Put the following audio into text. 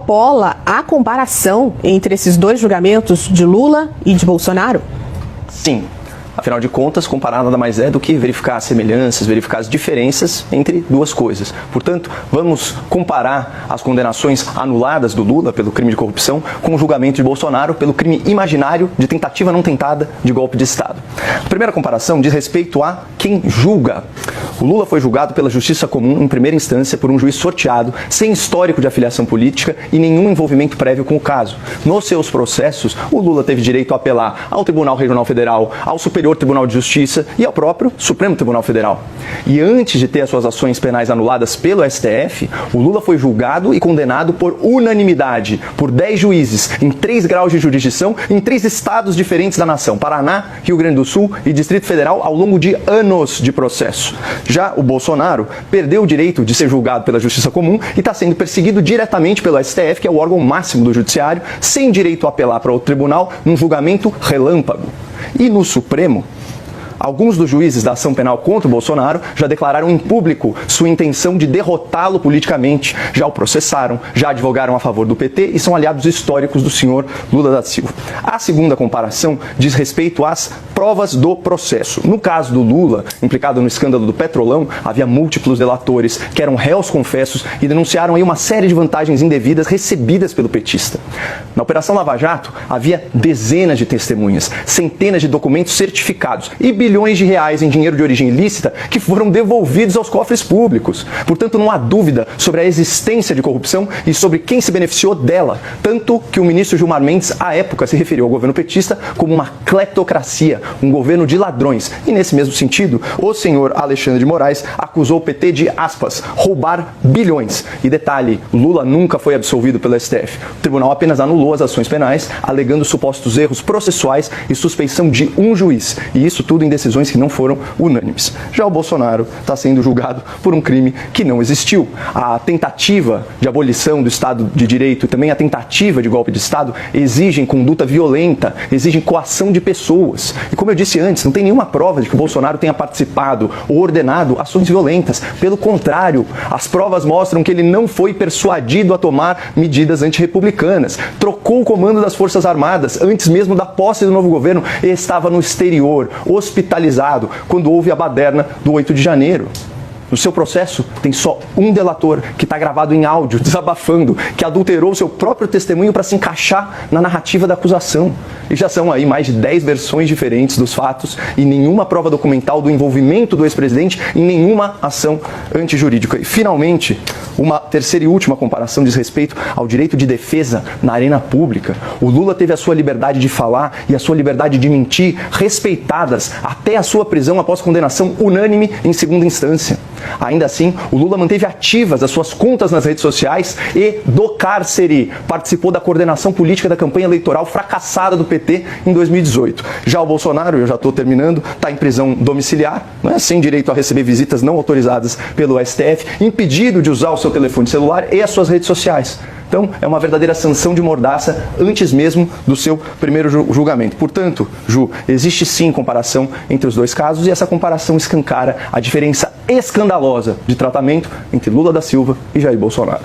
extrapola a comparação entre esses dois julgamentos de Lula e de Bolsonaro? Sim. Afinal de contas, comparar nada mais é do que verificar as semelhanças, verificar as diferenças entre duas coisas. Portanto, vamos comparar as condenações anuladas do Lula pelo crime de corrupção com o julgamento de Bolsonaro pelo crime imaginário de tentativa não tentada de golpe de Estado. A primeira comparação diz respeito a quem julga. O Lula foi julgado pela Justiça Comum em primeira instância por um juiz sorteado, sem histórico de afiliação política e nenhum envolvimento prévio com o caso. Nos seus processos, o Lula teve direito a apelar ao Tribunal Regional Federal, ao Superior Tribunal de Justiça e ao próprio Supremo Tribunal Federal. E antes de ter as suas ações penais anuladas pelo STF, o Lula foi julgado e condenado por unanimidade por 10 juízes em 3 graus de jurisdição em 3 estados diferentes da nação: Paraná, Rio Grande do Sul e Distrito Federal, ao longo de anos de processo. Já o Bolsonaro perdeu o direito de ser julgado pela Justiça Comum e está sendo perseguido diretamente pelo STF, que é o órgão máximo do Judiciário, sem direito a apelar para o tribunal num julgamento relâmpago. E no Supremo, alguns dos juízes da ação penal contra o Bolsonaro já declararam em público sua intenção de derrotá-lo politicamente, já o processaram, já advogaram a favor do PT e são aliados históricos do senhor Lula da Silva. A segunda comparação diz respeito às provas do processo. No caso do Lula, implicado no escândalo do Petrolão, havia múltiplos delatores que eram réus confessos e denunciaram aí uma série de vantagens indevidas recebidas pelo petista. Na Operação Lava Jato, havia dezenas de testemunhas, centenas de documentos certificados e bilhões de reais em dinheiro de origem ilícita que foram devolvidos aos cofres públicos. Portanto, não há dúvida sobre a existência de corrupção e sobre quem se beneficiou dela, tanto que o ministro Gilmar Mendes, à época, se referiu ao governo petista como uma cleptocracia, um governo de ladrões. E nesse mesmo sentido, o senhor Alexandre de Moraes acusou o PT de, aspas, roubar bilhões. E detalhe, Lula nunca foi absolvido pelo STF. O tribunal apenas anulou as ações penais, alegando supostos erros processuais e suspeição de um juiz. E isso tudo em decisões que não foram unânimes. Já o Bolsonaro está sendo julgado por um crime que não existiu. A tentativa de abolição do Estado de Direito e também a tentativa de golpe de Estado exigem conduta violenta, exigem coação de pessoas. E como eu disse antes, não tem nenhuma prova de que o Bolsonaro tenha participado ou ordenado ações violentas. Pelo contrário, as provas mostram que ele não foi persuadido a tomar medidas antirrepublicanas. Trocou o comando das Forças Armadas antes mesmo da posse do novo governo e estava no exterior, hospitalizado, quando houve a baderna do 8 de janeiro. No seu processo, tem só um delator que está gravado em áudio, desabafando, que adulterou seu próprio testemunho para se encaixar na narrativa da acusação. E já são aí mais de 10 versões diferentes dos fatos e nenhuma prova documental do envolvimento do ex-presidente em nenhuma ação antijurídica. E, finalmente, uma terceira e última comparação diz respeito ao direito de defesa na arena pública. O Lula teve a sua liberdade de falar e a sua liberdade de mentir respeitadas até a sua prisão após condenação unânime em segunda instância. Ainda assim, o Lula manteve ativas as suas contas nas redes sociais e, do cárcere, participou da coordenação política da campanha eleitoral fracassada do PT em 2018. Já o Bolsonaro, eu já estou terminando, está em prisão domiciliar, sem direito a receber visitas não autorizadas pelo STF, impedido de usar o seu telefone celular e as suas redes sociais. Então, é uma verdadeira sanção de mordaça antes mesmo do seu primeiro julgamento. Portanto, Ju, existe sim comparação entre os dois casos e essa comparação escancara a diferença escandalosa de tratamento entre Lula da Silva e Jair Bolsonaro.